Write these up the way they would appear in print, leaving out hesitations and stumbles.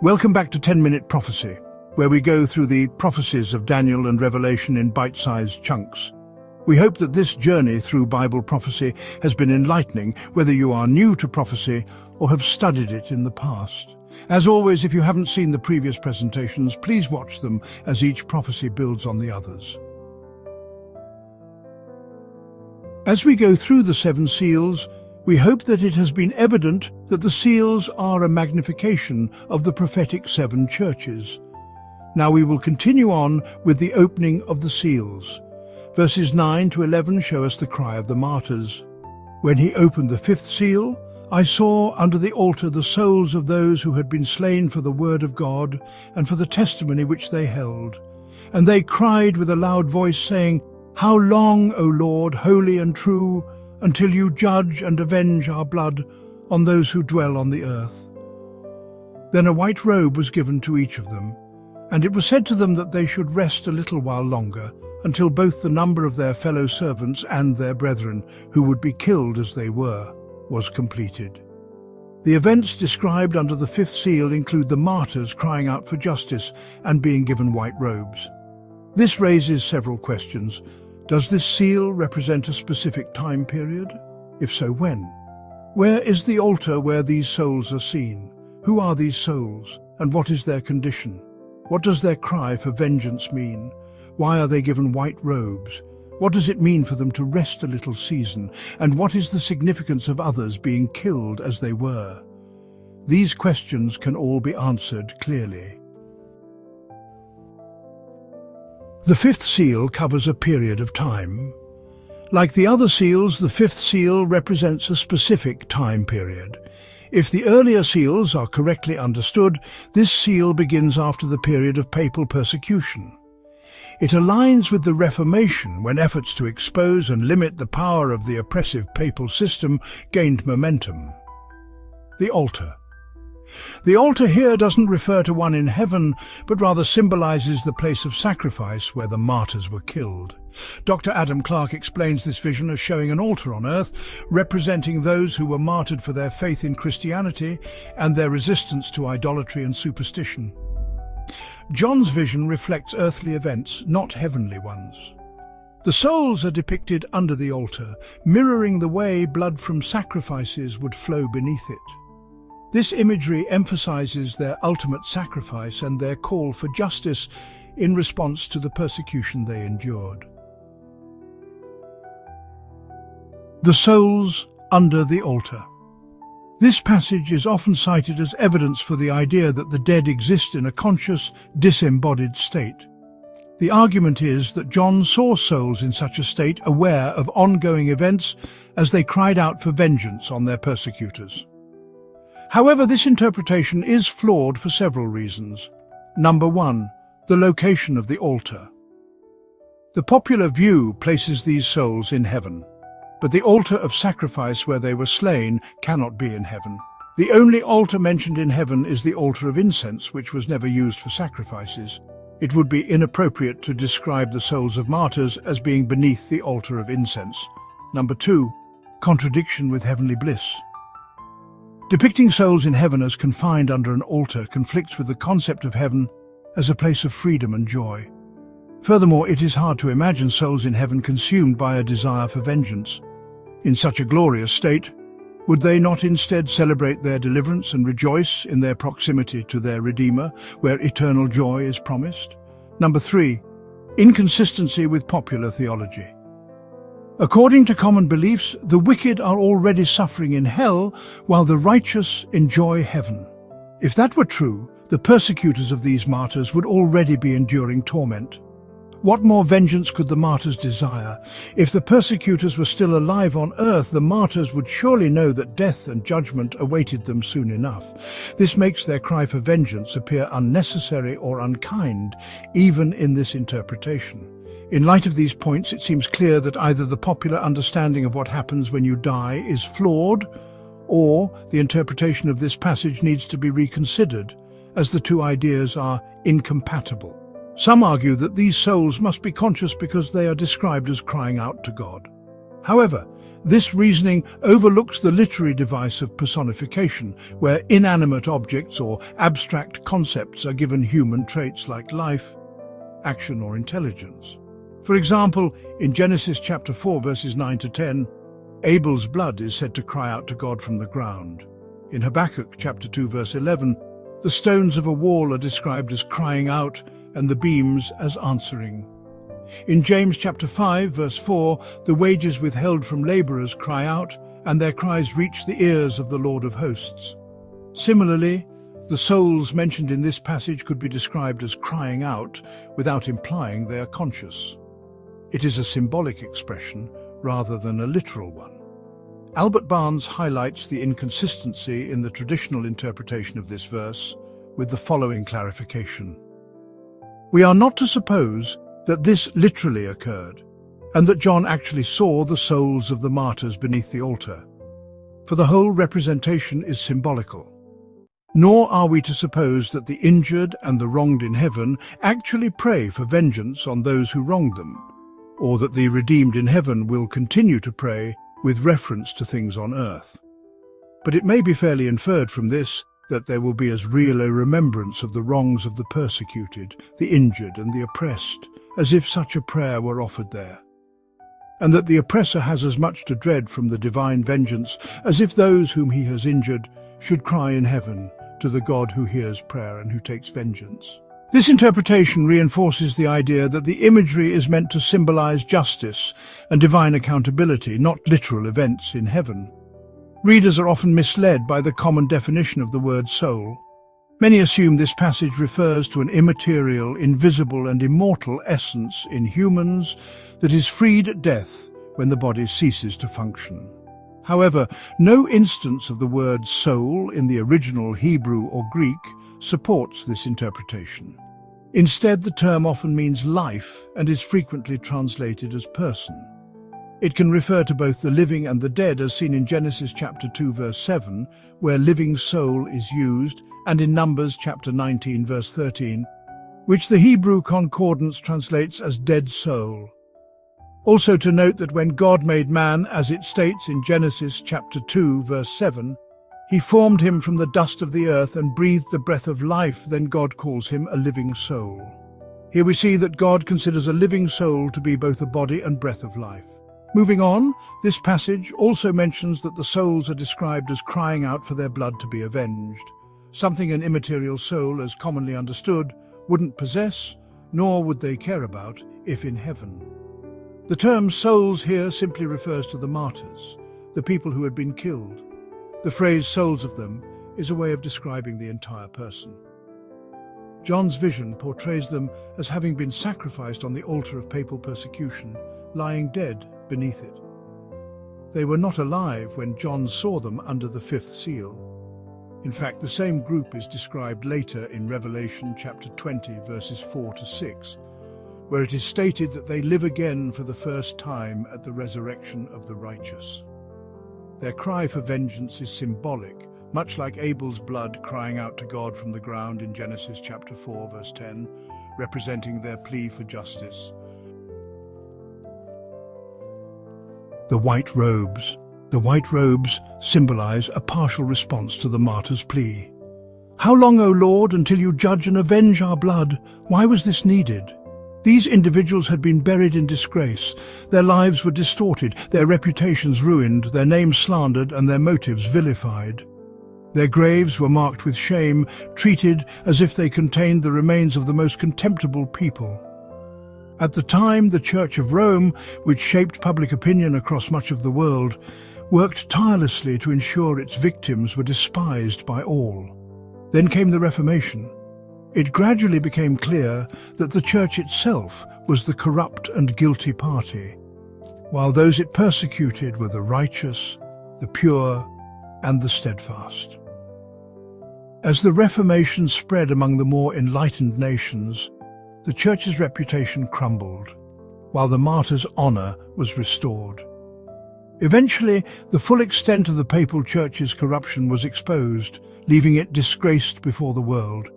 Welcome back to 10-Minute Prophecy, where we go through the prophecies of Daniel and Revelation in bite-sized chunks. We hope that this journey through Bible prophecy has been enlightening, whether you are new to prophecy or have studied it in the past. As always, if you haven't seen the previous presentations, please watch them as each prophecy builds on the others. As we go through the 7 seals, we hope that it has been evident that the seals are a magnification of the prophetic 7 churches. Now we will continue on with the opening of the seals. Verses 9 to 11 show us the cry of the martyrs. When he opened the 5th seal, I saw under the altar the souls of those who had been slain for the word of God and for the testimony which they held. And they cried with a loud voice, saying, How long, O Lord, holy and true, until you judge and avenge our blood on those who dwell on the earth? Then a white robe was given to each of them, and it was said to them that they should rest a little while longer, until both the number of their fellow servants and their brethren, who would be killed as they were, was completed. The events described under the 5th seal include the martyrs crying out for justice and being given white robes. This raises several questions. Does this seal represent a specific time period? If so, when? Where is the altar where these souls are seen? Who are these souls, and what is their condition? What does their cry for vengeance mean? Why are they given white robes? What does it mean for them to rest a little season? And what is the significance of others being killed as they were? These questions can all be answered clearly. The 5th seal covers a period of time. Like the other seals, the 5th seal represents a specific time period. If the earlier seals are correctly understood, this seal begins after the period of papal persecution. It aligns with the Reformation, when efforts to expose and limit the power of the oppressive papal system gained momentum. The altar. The altar here doesn't refer to one in heaven, but rather symbolizes the place of sacrifice where the martyrs were killed. Dr. Adam Clarke explains this vision as showing an altar on earth, representing those who were martyred for their faith in Christianity and their resistance to idolatry and superstition. John's vision reflects earthly events, not heavenly ones. The souls are depicted under the altar, mirroring the way blood from sacrifices would flow beneath it. This imagery emphasizes their ultimate sacrifice and their call for justice in response to the persecution they endured. The souls under the altar. This passage is often cited as evidence for the idea that the dead exist in a conscious, disembodied state. The argument is that John saw souls in such a state, aware of ongoing events as they cried out for vengeance on their persecutors. However, this interpretation is flawed for several reasons. Number 1, the location of the altar. The popular view places these souls in heaven, but the altar of sacrifice where they were slain cannot be in heaven. The only altar mentioned in heaven is the altar of incense, which was never used for sacrifices. It would be inappropriate to describe the souls of martyrs as being beneath the altar of incense. Number 2, contradiction with heavenly bliss. Depicting souls in heaven as confined under an altar conflicts with the concept of heaven as a place of freedom and joy. Furthermore, it is hard to imagine souls in heaven consumed by a desire for vengeance. In such a glorious state, would they not instead celebrate their deliverance and rejoice in their proximity to their Redeemer, where eternal joy is promised? Number 3, inconsistency with popular theology. According to common beliefs, the wicked are already suffering in hell, while the righteous enjoy heaven. If that were true, the persecutors of these martyrs would already be enduring torment. What more vengeance could the martyrs desire? If the persecutors were still alive on earth, the martyrs would surely know that death and judgment awaited them soon enough. This makes their cry for vengeance appear unnecessary or unkind, even in this interpretation. In light of these points, it seems clear that either the popular understanding of what happens when you die is flawed, or the interpretation of this passage needs to be reconsidered, as the two ideas are incompatible. Some argue that these souls must be conscious because they are described as crying out to God. However, This reasoning overlooks the literary device of personification, where inanimate objects or abstract concepts are given human traits like life, action, or intelligence. For example, in Genesis chapter 4, verses 9 to 10, Abel's blood is said to cry out to God from the ground. In Habakkuk chapter 2, verse 11, the stones of a wall are described as crying out and the beams as answering. In James chapter 5, verse 4, the wages withheld from laborers cry out, and their cries reach the ears of the Lord of hosts. Similarly, the souls mentioned in this passage could be described as crying out without implying they are conscious. It is a symbolic expression rather than a literal one. Albert Barnes highlights the inconsistency in the traditional interpretation of this verse with the following clarification. We are not to suppose that this literally occurred, and that John actually saw the souls of the martyrs beneath the altar, for the whole representation is symbolical. Nor are we to suppose that the injured and the wronged in heaven actually pray for vengeance on those who wronged them, or that the redeemed in heaven will continue to pray with reference to things on earth. But it may be fairly inferred from this that there will be as real a remembrance of the wrongs of the persecuted, the injured, and the oppressed, as if such a prayer were offered there, and that the oppressor has as much to dread from the divine vengeance as if those whom he has injured should cry in heaven to the God who hears prayer and who takes vengeance. This interpretation reinforces the idea that the imagery is meant to symbolize justice and divine accountability, not literal events in heaven. Readers are often misled by the common definition of the word soul. Many assume this passage refers to an immaterial, invisible, and immortal essence in humans that is freed at death when the body ceases to function. However, no instance of the word soul in the original Hebrew or Greek supports this interpretation. Instead, the term often means life and is frequently translated as person. It can refer to both the living and the dead, as seen in Genesis chapter 2, verse 7, where living soul is used, and in Numbers chapter 19, verse 13, which the Hebrew concordance translates as dead soul. Also to note that when God made man, as it states in Genesis chapter 2, verse 7, he formed him from the dust of the earth and breathed the breath of life, then God calls him a living soul. Here we see that God considers a living soul to be both a body and breath of life. Moving on, this passage also mentions that the souls are described as crying out for their blood to be avenged, something an immaterial soul, as commonly understood, wouldn't possess, nor would they care about if in heaven. The term souls here simply refers to the martyrs, the people who had been killed. The phrase souls of them is a way of describing the entire person. John's vision portrays them as having been sacrificed on the altar of papal persecution, lying dead beneath it. They were not alive when John saw them under the fifth seal. In fact, the same group is described later in Revelation chapter 20, verses 4 to 6, where it is stated that they live again for the first time at the resurrection of the righteous. Their cry for vengeance is symbolic, much like Abel's blood crying out to God from the ground in Genesis chapter 4, verse 10, representing their plea for justice. The white robes. The white robes symbolize a partial response to the martyr's plea. How long, O Lord, until you judge and avenge our blood? Why was this needed? These individuals had been buried in disgrace. Their lives were distorted, their reputations ruined, their names slandered, and their motives vilified. Their graves were marked with shame, treated as if they contained the remains of the most contemptible people. At the time, the Church of Rome, which shaped public opinion across much of the world, worked tirelessly to ensure its victims were despised by all. Then came the Reformation. It gradually became clear that the Church itself was the corrupt and guilty party, while those it persecuted were the righteous, the pure, and the steadfast. As the Reformation spread among the more enlightened nations, the Church's reputation crumbled, while the martyr's honor was restored. Eventually, the full extent of the Papal Church's corruption was exposed, leaving it disgraced before the world.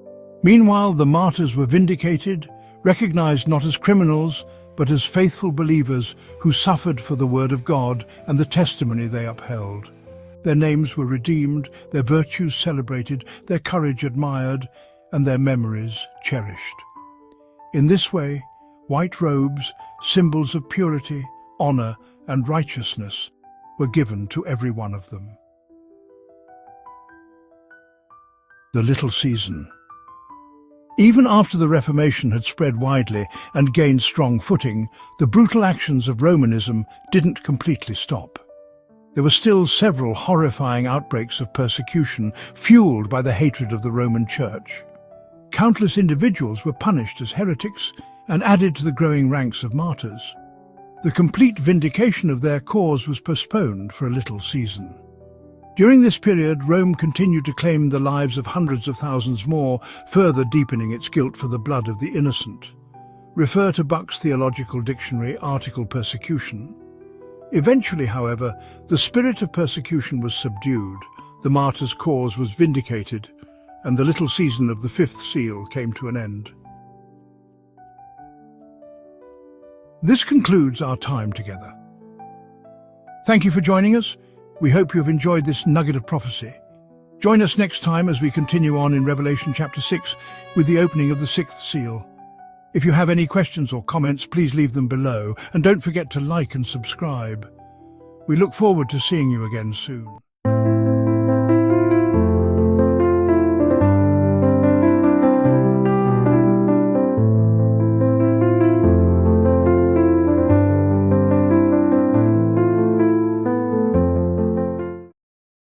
Meanwhile, the martyrs were vindicated, recognized not as criminals, but as faithful believers who suffered for the word of God and the testimony they upheld. Their names were redeemed, their virtues celebrated, their courage admired, and their memories cherished. In this way, white robes, symbols of purity, honor, and righteousness, were given to every one of them. The little season. Even after the Reformation had spread widely and gained strong footing, the brutal actions of Romanism didn't completely stop. There were still several horrifying outbreaks of persecution fueled by the hatred of the Roman Church. Countless individuals were punished as heretics and added to the growing ranks of martyrs. The complete vindication of their cause was postponed for a little season. During this period, Rome continued to claim the lives of hundreds of thousands more, further deepening its guilt for the blood of the innocent. Refer to Buck's Theological Dictionary article Persecution. Eventually, however, the spirit of persecution was subdued, the martyr's cause was vindicated, and the little season of the fifth seal came to an end. This concludes our time together. Thank you for joining us. We hope you have enjoyed this nugget of prophecy. Join us next time as we continue on in Revelation chapter 6 with the opening of the sixth seal. If you have any questions or comments, please leave them below, and don't forget to like and subscribe. We look forward to seeing you again soon.